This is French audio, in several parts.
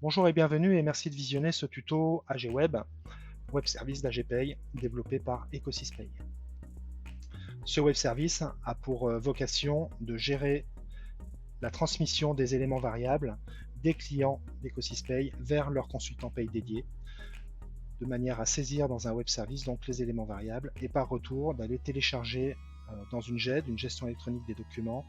Bonjour et bienvenue et merci de visionner ce tuto AG Web, web service d'AGPay développé par EcosysPay. Ce web service a pour vocation de gérer la transmission des éléments variables des clients d'EcosysPay vers leur consultant Pay dédié, de manière à saisir dans un web service donc les éléments variables et par retour d'aller télécharger dans une GED, une gestion électronique des documents,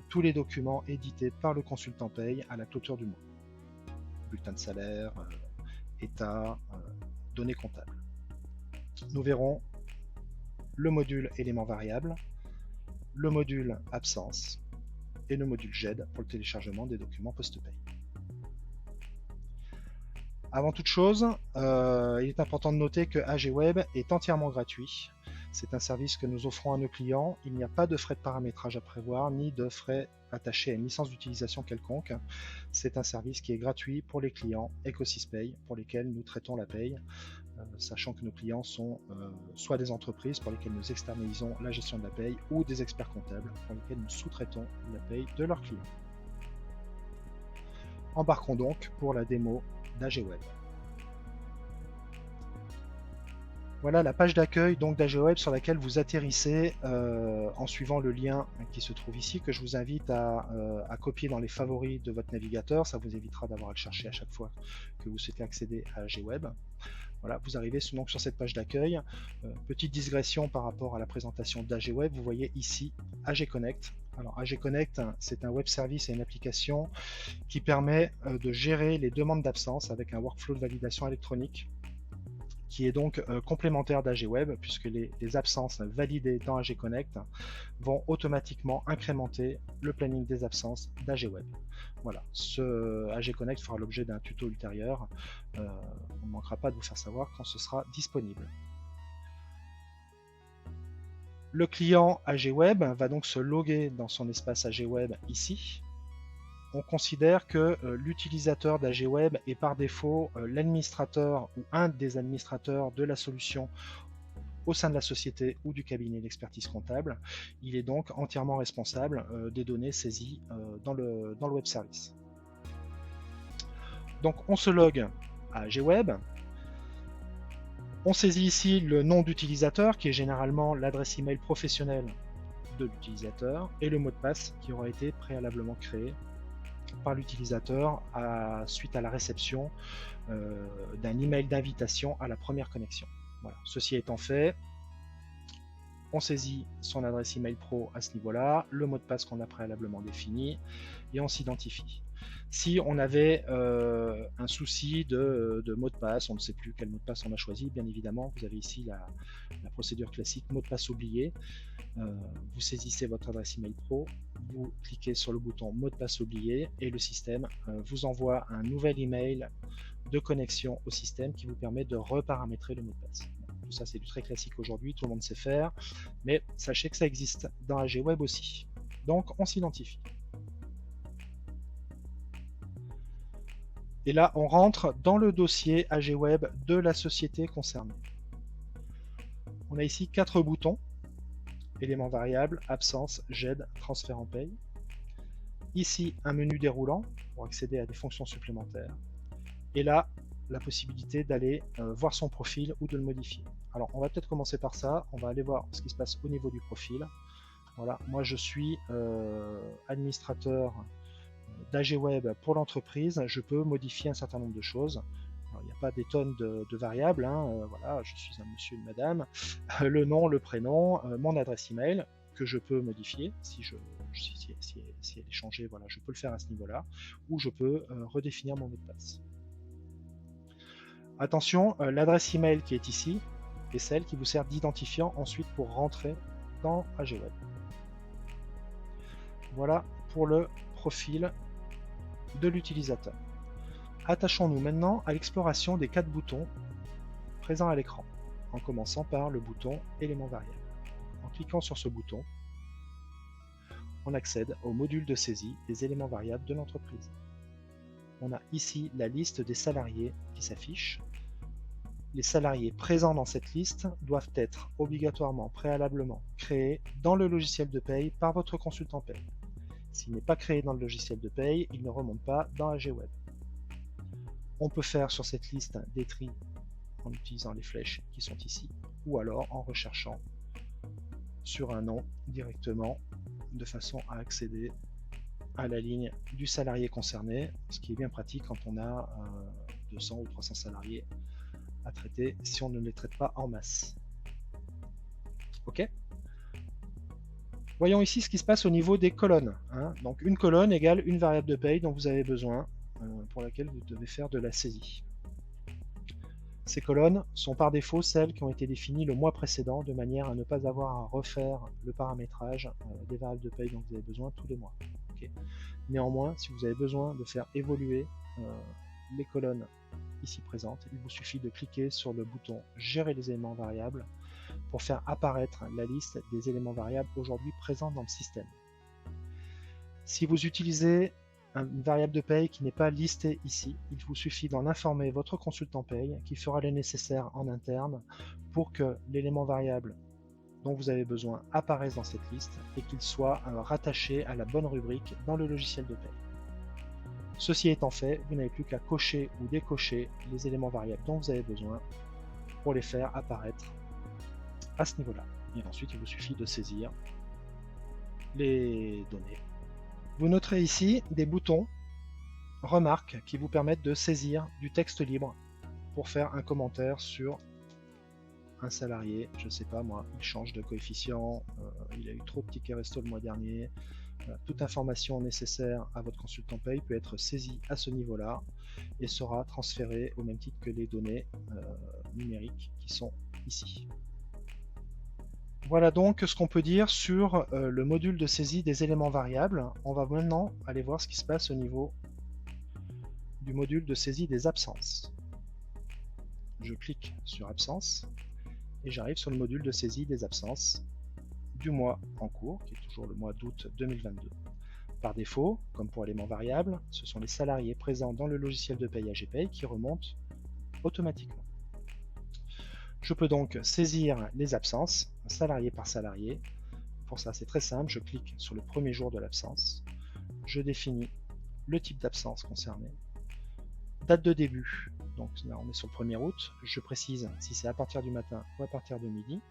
tous les documents édités par le consultant Pay à la clôture du mois. Bulletin de salaire, état, données comptables. Nous verrons le module éléments variables, le module absence et le module GED pour le téléchargement des documents post-pay. Avant toute chose, il est important de noter que AG Web est entièrement gratuit. C'est un service que nous offrons à nos clients. Il n'y a pas de frais de paramétrage à prévoir, ni de frais attachés à une licence d'utilisation quelconque. C'est un service qui est gratuit pour les clients EcosysPay, pour lesquels nous traitons la paye, sachant que nos clients sont soit des entreprises pour lesquelles nous externalisons la gestion de la paye, ou des experts comptables pour lesquels nous sous-traitons la paye de leurs clients. Embarquons donc pour la démo d'AG Web. Voilà la page d'accueil donc d'AG Web sur laquelle vous atterrissez en suivant le lien qui se trouve ici, que je vous invite à copier dans les favoris de votre navigateur. Ça vous évitera d'avoir à le chercher à chaque fois que vous souhaitez accéder à AG Web. Voilà, vous arrivez donc sur cette page d'accueil. Petite digression par rapport à la présentation d'AG Web, vous voyez ici AG Connect. Alors AG Connect, c'est un web service et une application qui permet de gérer les demandes d'absence avec un workflow de validation électronique qui est donc complémentaire d'AG Web, puisque les absences validées dans AG Connect vont automatiquement incrémenter le planning des absences d'AG Web. Voilà, ce AG Connect fera l'objet d'un tuto ultérieur. On ne manquera pas de vous faire savoir quand ce sera disponible. Le client AG Web va donc se loguer dans son espace AG Web ici. On considère que l'utilisateur d'AG Web est par défaut l'administrateur ou un des administrateurs de la solution au sein de la société ou du cabinet d'expertise comptable. Il est donc entièrement responsable des données saisies dans le web service. Donc on se logue à AG Web. On saisit ici le nom d'utilisateur qui est généralement l'adresse email professionnelle de l'utilisateur et le mot de passe qui aura été préalablement créé par l'utilisateur suite à la réception d'un email d'invitation à la première connexion. Voilà. Ceci étant fait, on saisit son adresse email pro à ce niveau-là, le mot de passe qu'on a préalablement défini, et on s'identifie. Si on avait un souci de mot de passe, on ne sait plus quel mot de passe on a choisi, bien évidemment, vous avez ici la procédure classique, mot de passe oublié. Vous saisissez votre adresse email pro, vous cliquez sur le bouton mot de passe oublié et le système vous envoie un nouvel email de connexion au système qui vous permet de reparamétrer le mot de passe. Tout ça c'est du très classique aujourd'hui, tout le monde sait faire, mais sachez que ça existe dans AG Web aussi. Donc on s'identifie. Et là on rentre dans le dossier AG Web de la société concernée. On a ici 4 boutons. Éléments variables, absence, GED, transfert en paye. Ici, un menu déroulant pour accéder à des fonctions supplémentaires. Et là, la possibilité d'aller voir son profil ou de le modifier. Alors, on va peut-être commencer par ça. On va aller voir ce qui se passe au niveau du profil. Voilà, moi je suis administrateur d'AG Web pour l'entreprise. Je peux modifier un certain nombre de choses. Alors, il n'y a pas des tonnes de variables, hein. Voilà, je suis un monsieur, une madame, le nom, le prénom, mon adresse email, que je peux modifier si elle est changée, voilà, je peux le faire à ce niveau-là, ou je peux redéfinir mon mot de passe. Attention, l'adresse email qui est ici est celle qui vous sert d'identifiant ensuite pour rentrer dans AG Web. Voilà pour le profil de l'utilisateur. Attachons-nous maintenant à l'exploration des 4 boutons présents à l'écran, en commençant par le bouton éléments variables. En cliquant sur ce bouton, on accède au module de saisie des éléments variables de l'entreprise. On a ici la liste des salariés qui s'affiche. Les salariés présents dans cette liste doivent être obligatoirement préalablement créés dans le logiciel de paye par votre consultant paye. S'il n'est pas créé dans le logiciel de paye, il ne remonte pas dans AG Web. On peut faire sur cette liste des tris en utilisant les flèches qui sont ici, ou alors en recherchant sur un nom directement de façon à accéder à la ligne du salarié concerné, ce qui est bien pratique quand on a 200 ou 300 salariés à traiter si on ne les traite pas en masse. Ok. Voyons ici ce qui se passe au niveau des colonnes. Donc une colonne égale une variable de paye dont vous avez besoin, pour laquelle vous devez faire de la saisie. Ces colonnes sont par défaut celles qui ont été définies le mois précédent, de manière à ne pas avoir à refaire le paramétrage des variables de paye dont vous avez besoin tous les mois. Okay. Néanmoins, si vous avez besoin de faire évoluer les colonnes ici présentes, il vous suffit de cliquer sur le bouton « Gérer les éléments variables » pour faire apparaître la liste des éléments variables aujourd'hui présents dans le système. Si vous utilisez une variable de paye qui n'est pas listée ici, il vous suffit d'en informer votre consultant paye qui fera le nécessaire en interne pour que l'élément variable dont vous avez besoin apparaisse dans cette liste et qu'il soit rattaché à la bonne rubrique dans le logiciel de paye. Ceci étant fait, vous n'avez plus qu'à cocher ou décocher les éléments variables dont vous avez besoin pour les faire apparaître à ce niveau-là. Et ensuite, il vous suffit de saisir les données. Vous noterez ici des boutons remarques qui vous permettent de saisir du texte libre pour faire un commentaire sur un salarié. Je ne sais pas moi, il change de coefficient, il a eu trop de tickets resto le mois dernier. Toute information nécessaire à votre consultant paye peut être saisie à ce niveau-là et sera transférée au même titre que les données numériques qui sont ici. Voilà donc ce qu'on peut dire sur le module de saisie des éléments variables. On va maintenant aller voir ce qui se passe au niveau du module de saisie des absences. Je clique sur absence et j'arrive sur le module de saisie des absences du mois en cours, qui est toujours le mois d'août 2022. Par défaut, comme pour éléments variables, ce sont les salariés présents dans le logiciel de paye AGPay qui remontent automatiquement. Je peux donc saisir les absences, salarié par salarié. Pour ça, c'est très simple, je clique sur le premier jour de l'absence, je définis le type d'absence concerné, date de début, donc là on est sur le 1er août, je précise si c'est à partir du matin ou à partir de midi.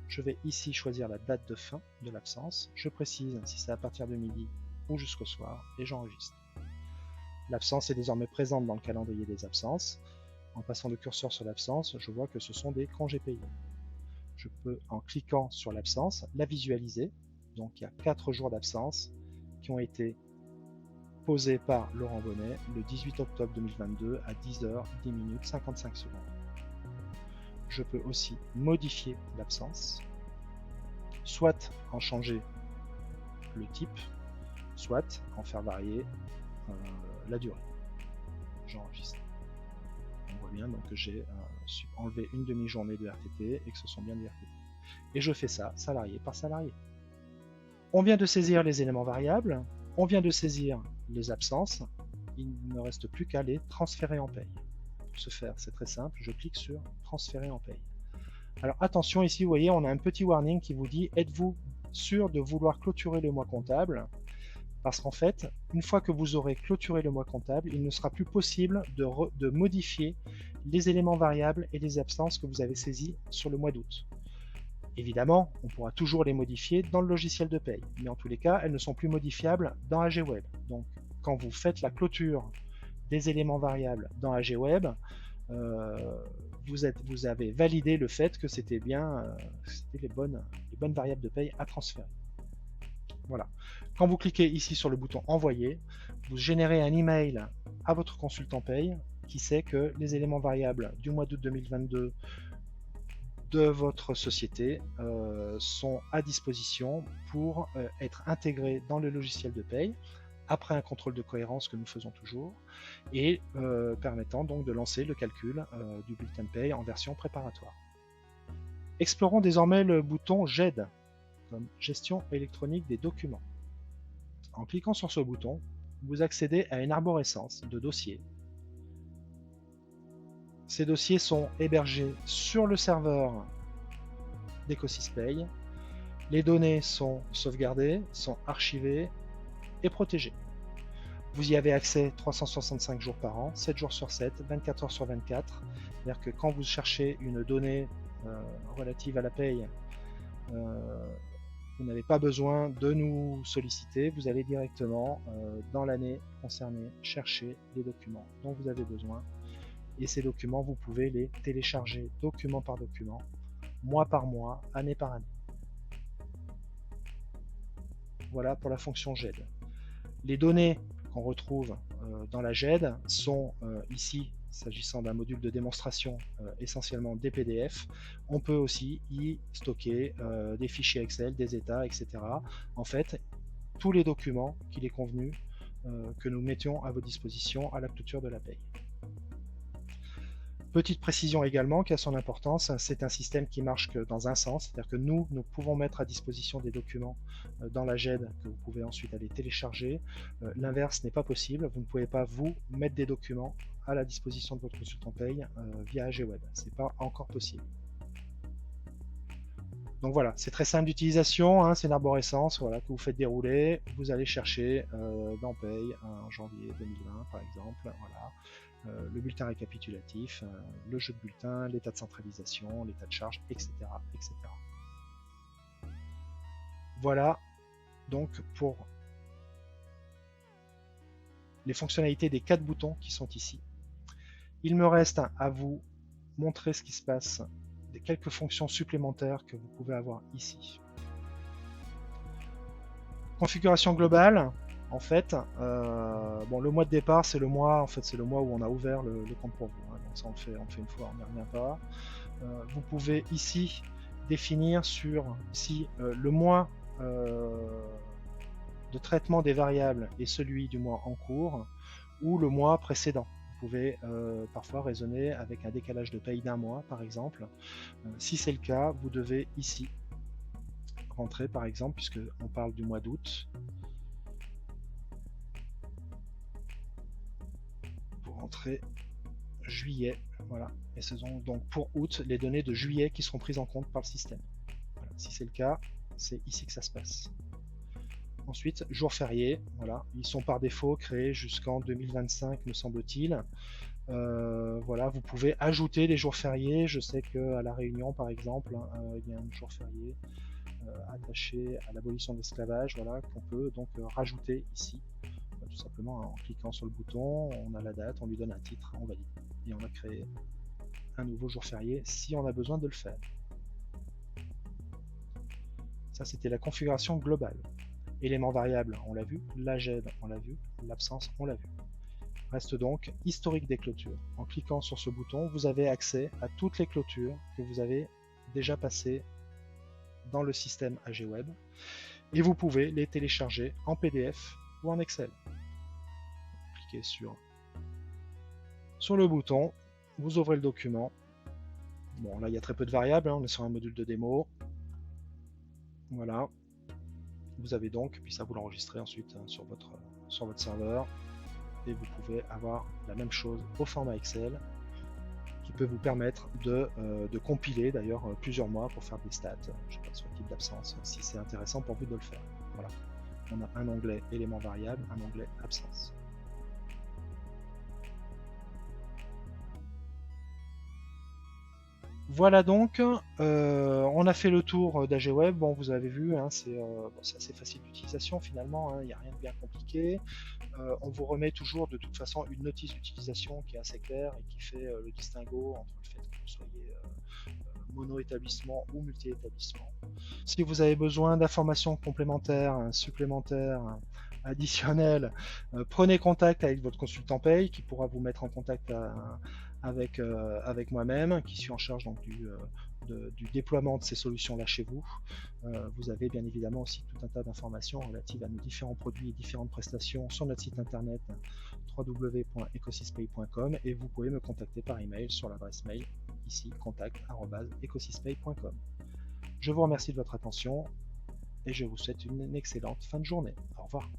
Je vais ici choisir la date de fin de l'absence, je précise si c'est à partir de midi ou jusqu'au soir, et j'enregistre. L'absence est désormais présente dans le calendrier des absences. En passant le curseur sur l'absence, je vois que ce sont des congés payés. Je peux, en cliquant sur l'absence, la visualiser. Donc il y a 4 jours d'absence qui ont été posés par Laurent Bonnet le 18 octobre 2022 à 10h10 secondes. Je peux aussi modifier l'absence, soit en changer le type, soit en faire varier la durée. J'enregistre. On voit bien donc que j'ai enlevé une demi-journée de RTT et que ce sont bien des RTT. Et je fais ça salarié par salarié. On vient de saisir les éléments variables, on vient de saisir les absences, il ne reste plus qu'à les transférer en paye. Pour ce faire, c'est très simple, je clique sur transférer en paye. Alors attention, ici vous voyez, on a un petit warning qui vous dit êtes-vous sûr de vouloir clôturer le mois comptable? Parce qu'en fait, une fois que vous aurez clôturé le mois comptable, il ne sera plus possible de modifier les éléments variables et les absences que vous avez saisis sur le mois d'août. Évidemment, on pourra toujours les modifier dans le logiciel de paye, mais en tous les cas, elles ne sont plus modifiables dans AGWeb. Donc, quand vous faites la clôture des éléments variables dans AGWeb, vous avez validé le fait que c'était bien les bonnes variables de paye à transférer. Voilà. Quand vous cliquez ici sur le bouton envoyer, vous générez un email à votre consultant paye qui sait que les éléments variables du mois d'août 2022 de votre société sont à disposition pour être intégrés dans le logiciel de paye après un contrôle de cohérence que nous faisons toujours et permettant donc de lancer le calcul du bulletin de paye en version préparatoire. Explorons désormais le bouton GED, comme gestion électronique des documents. En cliquant sur ce bouton, vous accédez à une arborescence de dossiers. Ces dossiers sont hébergés sur le serveur d'EcoSysPay. Les données sont sauvegardées, sont archivées et protégées. Vous y avez accès 365 jours par an, 7 jours sur 7, 24 heures sur 24. C'est-à-dire que quand vous cherchez une donnée relative à la paye, vous n'avez pas besoin de nous solliciter, vous allez directement dans l'année concernée chercher les documents dont vous avez besoin. Et ces documents, vous pouvez les télécharger document par document, mois par mois, année par année. Voilà pour la fonction GED. Les données qu'on retrouve dans la GED sont ici, s'agissant d'un module de démonstration, essentiellement des PDF. On peut aussi y stocker des fichiers Excel, des états, etc. En fait, tous les documents qu'il est convenu que nous mettions à vos dispositions à la clôture de la paye. Petite précision également qui a son importance, c'est un système qui marche que dans un sens, c'est-à-dire que nous pouvons mettre à disposition des documents dans la GED que vous pouvez ensuite aller télécharger. L'inverse n'est pas possible, vous ne pouvez pas vous mettre des documents à la disposition de votre consultant paye via AGWeb, c'est pas encore possible. Donc voilà, c'est très simple d'utilisation, hein, c'est une arborescence voilà, que vous faites dérouler, vous allez chercher dans Paye en janvier 2020 par exemple, voilà. Le bulletin récapitulatif, le jeu de bulletin, l'état de centralisation, l'état de charge, etc., etc. Voilà donc pour les fonctionnalités des 4 boutons qui sont ici. Il me reste à vous montrer ce qui se passe, des quelques fonctions supplémentaires que vous pouvez avoir ici. Configuration globale. En fait, bon, le mois de départ, c'est le mois, c'est le mois où on a ouvert le compte pour vous. Hein, donc ça, on le fait une fois, on n'y revient pas. Vous pouvez ici définir sur si le mois de traitement des variables est celui du mois en cours ou le mois précédent. Vous pouvez parfois raisonner avec un décalage de paye d'un mois, par exemple. Si c'est le cas, vous devez ici rentrer, par exemple, puisque on parle du mois d'août. Rentrée juillet, voilà, et ce sont donc pour août les données de juillet qui seront prises en compte par le système. Voilà. Si c'est le cas, c'est ici que ça se passe. Ensuite, jours fériés, voilà, ils sont par défaut créés jusqu'en 2025, me semble-t-il. Voilà, vous pouvez ajouter les jours fériés. Je sais qu'à La Réunion, par exemple, il y a un jour férié attaché à l'abolition de l'esclavage, voilà, qu'on peut donc rajouter ici. Tout simplement en cliquant sur le bouton, on a la date, on lui donne un titre, on valide. Et on a créé un nouveau jour férié si on a besoin de le faire. Ça, c'était la configuration globale. Éléments variables, on l'a vu. La GED, on l'a vu. L'absence, on l'a vu. Reste donc historique des clôtures. En cliquant sur ce bouton, vous avez accès à toutes les clôtures que vous avez déjà passées dans le système AGWeb. Et vous pouvez les télécharger en PDF ou en Excel. Cliquez sur le bouton, vous ouvrez le document. Bon, là il y a très peu de variables, hein, on est sur un module de démo. Voilà. Vous avez donc, puis ça vous l'enregistrez ensuite hein, sur votre serveur. Et vous pouvez avoir la même chose au format Excel qui peut vous permettre de compiler d'ailleurs plusieurs mois pour faire des stats, je sais pas, sur le type d'absence, si c'est intéressant pour vous de le faire. Voilà. On a un onglet éléments variables, un onglet absence. Voilà donc, on a fait le tour d'AGWeb. Bon, vous avez vu, hein, c'est assez facile d'utilisation finalement, il n'y a rien de bien compliqué. On vous remet toujours de toute façon une notice d'utilisation qui est assez claire et qui fait le distinguo entre le fait que vous soyez mono-établissement ou multi-établissement. Si vous avez besoin d'informations complémentaires, supplémentaires, additionnelles, prenez contact avec votre consultant paye qui pourra vous mettre en contact avec moi-même qui suis en charge donc, du déploiement de ces solutions-là chez vous. Vous avez bien évidemment aussi tout un tas d'informations relatives à nos différents produits et différentes prestations sur notre site internet www.ecosispay.com et vous pouvez me contacter par email sur l'adresse mail ici contact@ecosispay.com. Je vous remercie de votre attention et je vous souhaite une excellente fin de journée. Au revoir.